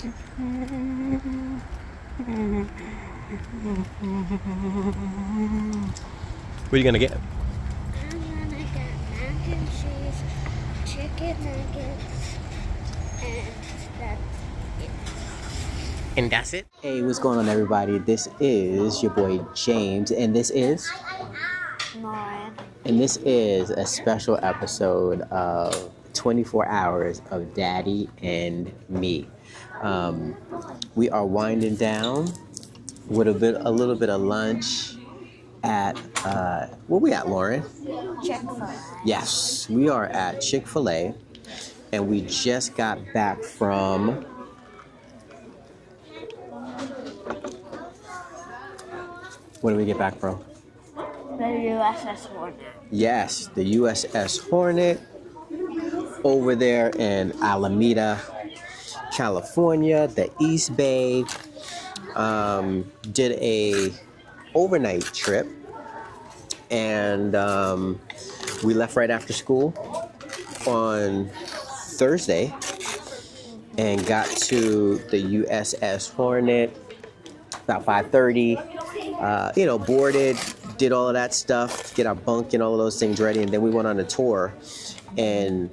What are you gonna get? I'm gonna get mac and cheese, chicken nuggets, and that's it. And that's it? Hey, what's going on, everybody? This is your boy James, and this is Lauren. and this is a special episode of 24 Hours of Daddy and Me. We are winding down with a little bit of lunch at where we at, Lauren? Chick-fil-A. Yes, we are at Chick-fil-A, and we just got back from where did we get back from? The USS Hornet. Yes, the USS Hornet over there in Alameda, California, the East Bay. Did a overnight trip, and we left right after school on Thursday and got to the USS Hornet about 5:30. Boarded, did all of that stuff, get our bunk and all of those things ready, and then we went on a tour. And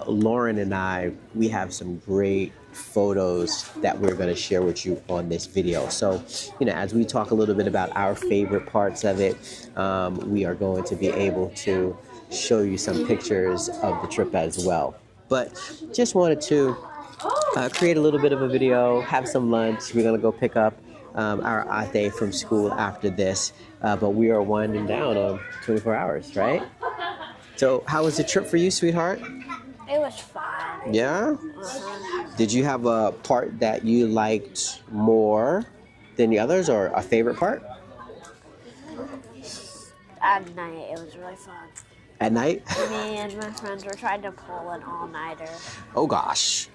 Lauren and I, we have some great photos that we're going to share with you on this video. So, as we talk a little bit about our favorite parts of it, we are going to be able to show you some pictures of the trip as well. But just wanted to create a little bit of a video, have some lunch. We're going to go pick up our day from school after this, but we are winding down on 24 hours, right? So how was the trip for you, sweetheart? It was fun. Yeah? Uh-huh. Did you have a part that you liked more than the others, or a favorite part? At night, it was really fun. At night? Me and my friends were trying to pull an all-nighter. Oh gosh.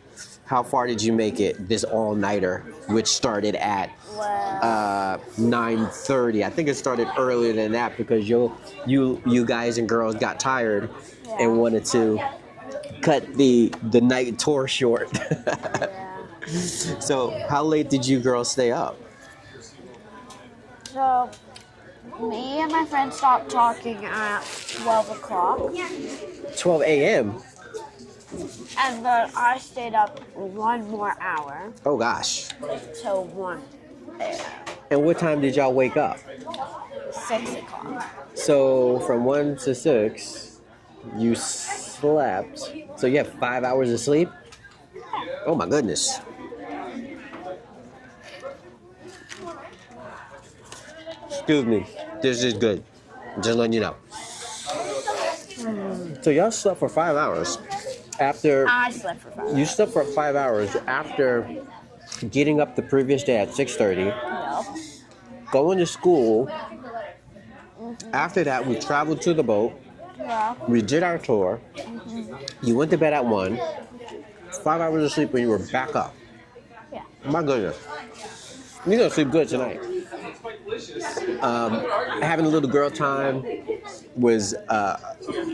How far did you make it, this all-nighter, which started at 9:30? I think it started earlier than that because you guys and girls got tired and wanted to cut the night tour short. So how late did you girls stay up? So, me and my friends stopped talking at 12 o'clock. 12 a.m.? And then I stayed up 1 more hour. Oh gosh. Till 1 a.m. And what time did y'all wake up? 6 o'clock. So from 1 to 6, you slept. So you have 5 hours of sleep? Oh my goodness. Excuse me. This is good. Just letting you know. So y'all slept for 5 hours. After I slept for 5 hours. you slept for 5 hours after getting up the previous day at 6:30, going to school. After that, we traveled to the boat. Yeah. We did our tour. You went to bed at 1. 5 hours of sleep when you were back up. Yeah. My goodness. You're gonna sleep good tonight. Having a little girl time was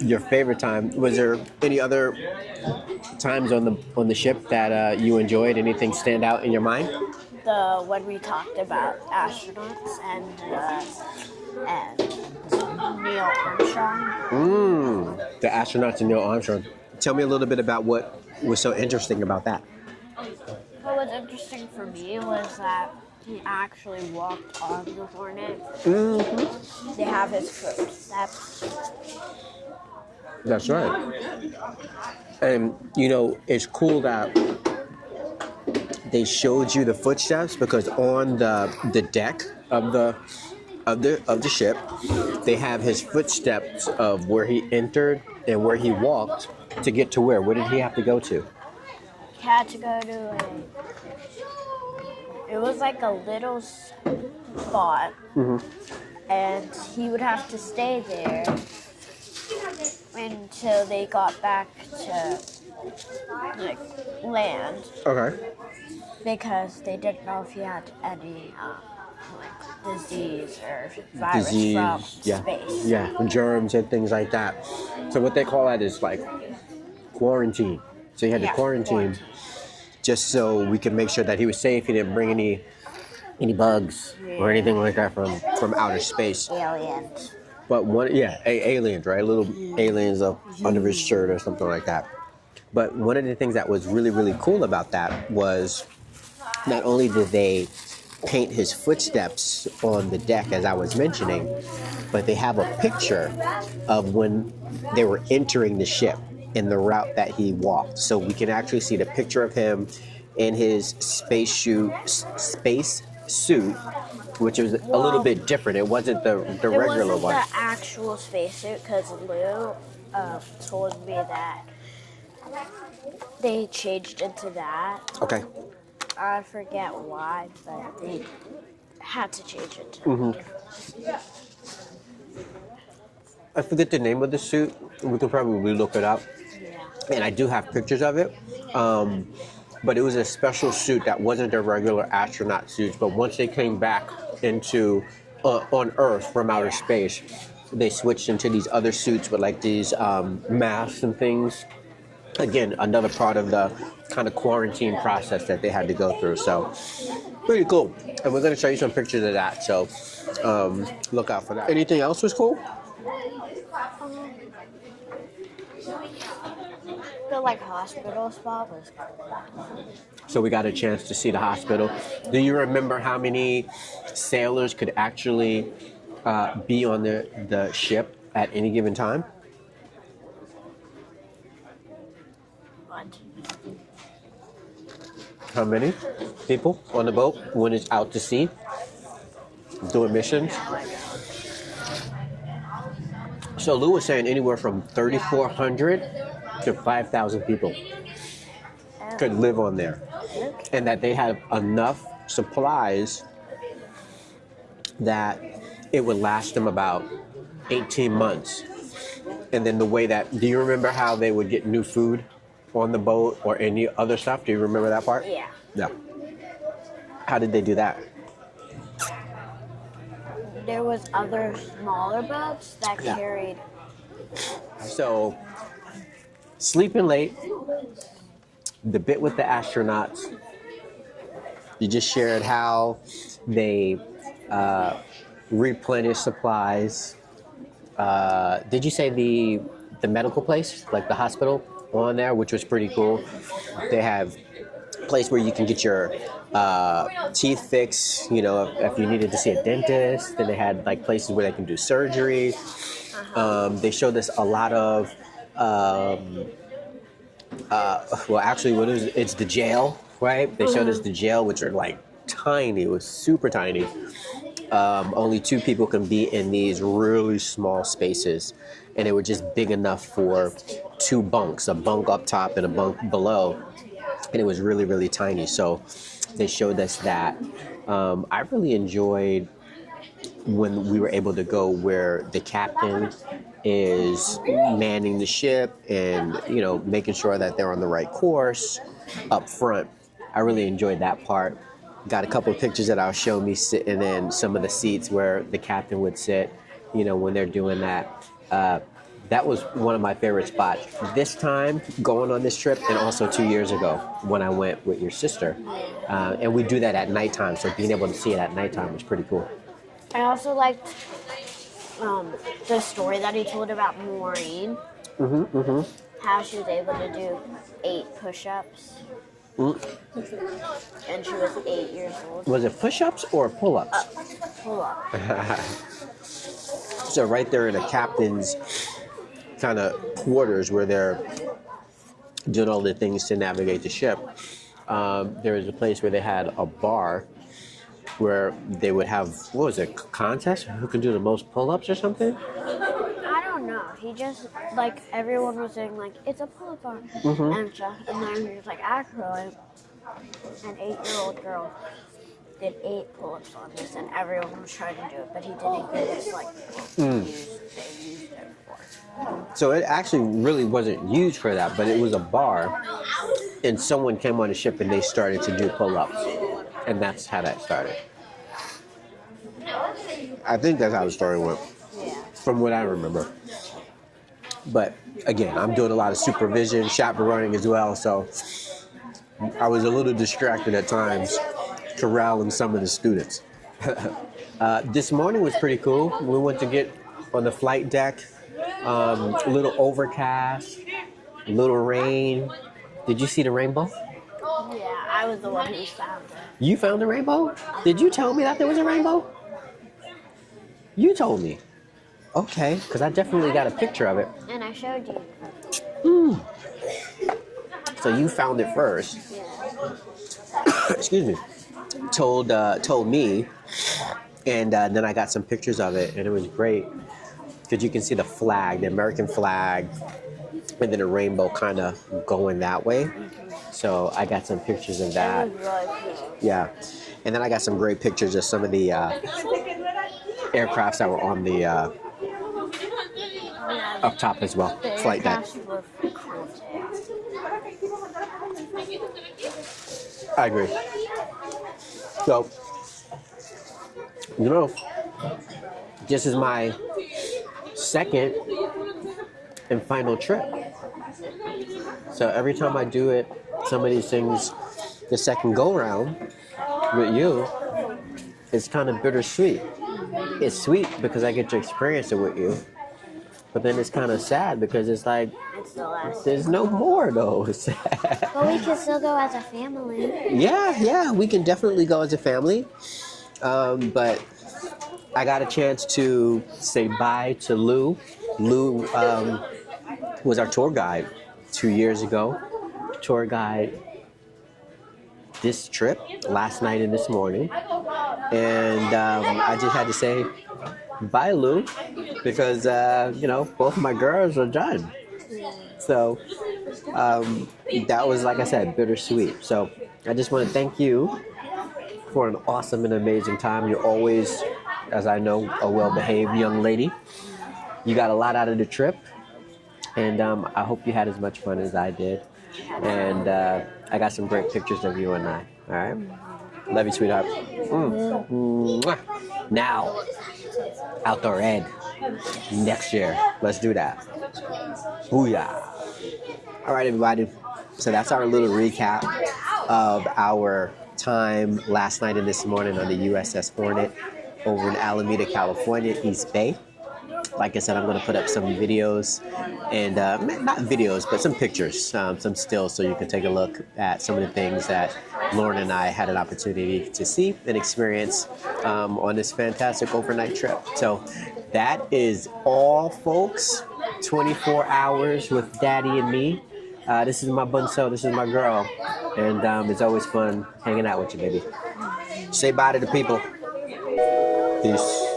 your favorite time. Was there any other times on the ship that you enjoyed? Anything stand out in your mind? When we talked about astronauts and Neil Armstrong. The astronauts and Neil Armstrong. Tell me a little bit about what was so interesting about that. What was interesting for me was that he actually walked on the Hornet. They have his footsteps. That's right. And it's cool that they showed you the footsteps, because on the deck of the ship, they have his footsteps of where he entered and where he walked to get to where. Where did he have to go to? He had to go to it was like a little spot, and he would have to stay there until they got back to land. Okay. Because they didn't know if he had any disease or virus from space. Yeah, germs and things like that. So what they call that is like quarantine. So you had to quarantine. just so we could make sure that he was safe. He didn't bring any bugs or anything like that from outer space. Aliens. But aliens, right? Little aliens up under his shirt or something like that. But one of the things that was really, really cool about that was not only did they paint his footsteps on the deck, as I was mentioning, but they have a picture of when they were entering the ship and the route that he walked. So we can actually see the picture of him in his space suit, which was a little bit different. It wasn't the regular one. It wasn't the actual spacesuit, because Lou told me that they changed into that. Okay. I forget why, but they had to change it. I forget the name of the suit. We can probably look it up. Yeah. And I do have pictures of it. But it was a special suit that wasn't their regular astronaut suits. But once they came back into on Earth from outer space, they switched into these other suits with like these masks and things. Again, another part of the kind of quarantine process that they had to go through. So pretty cool. And we're going to show you some pictures of that. So look out for that. Anything else was cool? The hospital spot was cool. So we got a chance to see the hospital. Do you remember how many sailors could actually be on the ship at any given time? What? How many people on the boat when it's out to sea doing missions? So Lou was saying anywhere from 3,400 to 5,000 people could live on there, and that they had enough supplies that it would last them about 18 months. And then the way that, do you remember how they would get new food on the boat or any other stuff? Do you remember that part? Yeah. Yeah. How did they do that? There was other smaller boats that carried. So, sleeping late, the bit with the astronauts, you just shared how they replenish supplies. Did you say the medical place, like the hospital on there, which was pretty cool? They have a place where you can get your teeth fixed, if you needed to see a dentist. Then they had like places where they can do surgery. They showed us a lot of, it's the jail, right? They showed us the jail, which are like tiny. It was super tiny. Only 2 people can be in these really small spaces, and they were just big enough for 2 bunks, a bunk up top and a bunk below, and it was really, really tiny. So they showed us that. I really enjoyed when we were able to go where the captain is manning the ship and, making sure that they're on the right course up front. I really enjoyed that part. Got a couple of pictures that I'll show me sitting in some of the seats where the captain would sit, when they're doing that. That was one of my favorite spots. This time, going on this trip, and also 2 years ago when I went with your sister. And we do that at nighttime, so being able to see it at nighttime was pretty cool. I also liked the story that he told about Maureen. How she was able to do 8 push-ups. And she was 8 years old. Was it push-ups or pull-ups? Pull-ups. So right there in the captain's kind of quarters where they're doing all the things to navigate the ship, there was a place where they had a bar where they would have, contest? Who can do the most pull-ups or something? I don't know. He just, everyone was saying, it's a pull-up bar and stuff. And then he was like, actually, an 8-year-old girl did 8 pull-ups on this, and everyone was trying to do it, but he didn't get his, they used it for. So it actually really wasn't used for that, but it was a bar, and someone came on the ship and they started to do pull-ups. And that's how that started. I think that's how the story went, from what I remember. But again, I'm doing a lot of supervision, chaperoning as well, so I was a little distracted at times corralling some of the students. This morning was pretty cool. We went to get on the flight deck, a little overcast, a little rain. Did you see the rainbow? Yeah, I was the one who found it. You found the rainbow? Did you tell me that there was a rainbow? You told me. Okay, because I definitely got a picture of it. And I showed you. So you found it first. Yeah. Excuse me. Told me, and then I got some pictures of it, and it was great because you can see the flag, the American flag, and then a rainbow kind of going that way. So I got some pictures of that. It was really cool. Yeah, and then I got some great pictures of some of the aircrafts that were on the up top as well, The flight deck. aircrafts were cool too. I agree. So, you know, this is my second and final trip. So every time I do it, some of these things, the second go round with you, it's kind of bittersweet. It's sweet because I get to experience it with you, but then it's kind of sad because it's like, It's the last. there's no more though. It's sad. But we can still go as a family. Yeah, we can definitely go as a family. But I got a chance to say bye to Lou. Lou was our tour guide 2 years ago. Tour guide this trip, last night and this morning. And I just had to say bye, Lou, because, both my girls are done. So that was, like I said, bittersweet. So I just want to thank you for an awesome and amazing time. You're always, as I know, a well-behaved young lady. You got a lot out of the trip, and I hope you had as much fun as I did. And I got some great pictures of you and I. All right? Love you, sweetheart. Mwah. Now, outdoor ed next year. Let's do that. Booyah. All right, everybody. So that's our little recap of our time last night and this morning on the USS Hornet over in Alameda, California, East Bay. Like I said, I'm going to put up some videos and not videos, but some pictures, some stills, so you can take a look at some of the things that Lauren and I had an opportunity to see and experience on this fantastic overnight trip. So that is all, folks. 24 hours with Daddy and me. This is my bunso, this is my girl, and it's always fun hanging out with you, baby. Say bye to the people. Peace.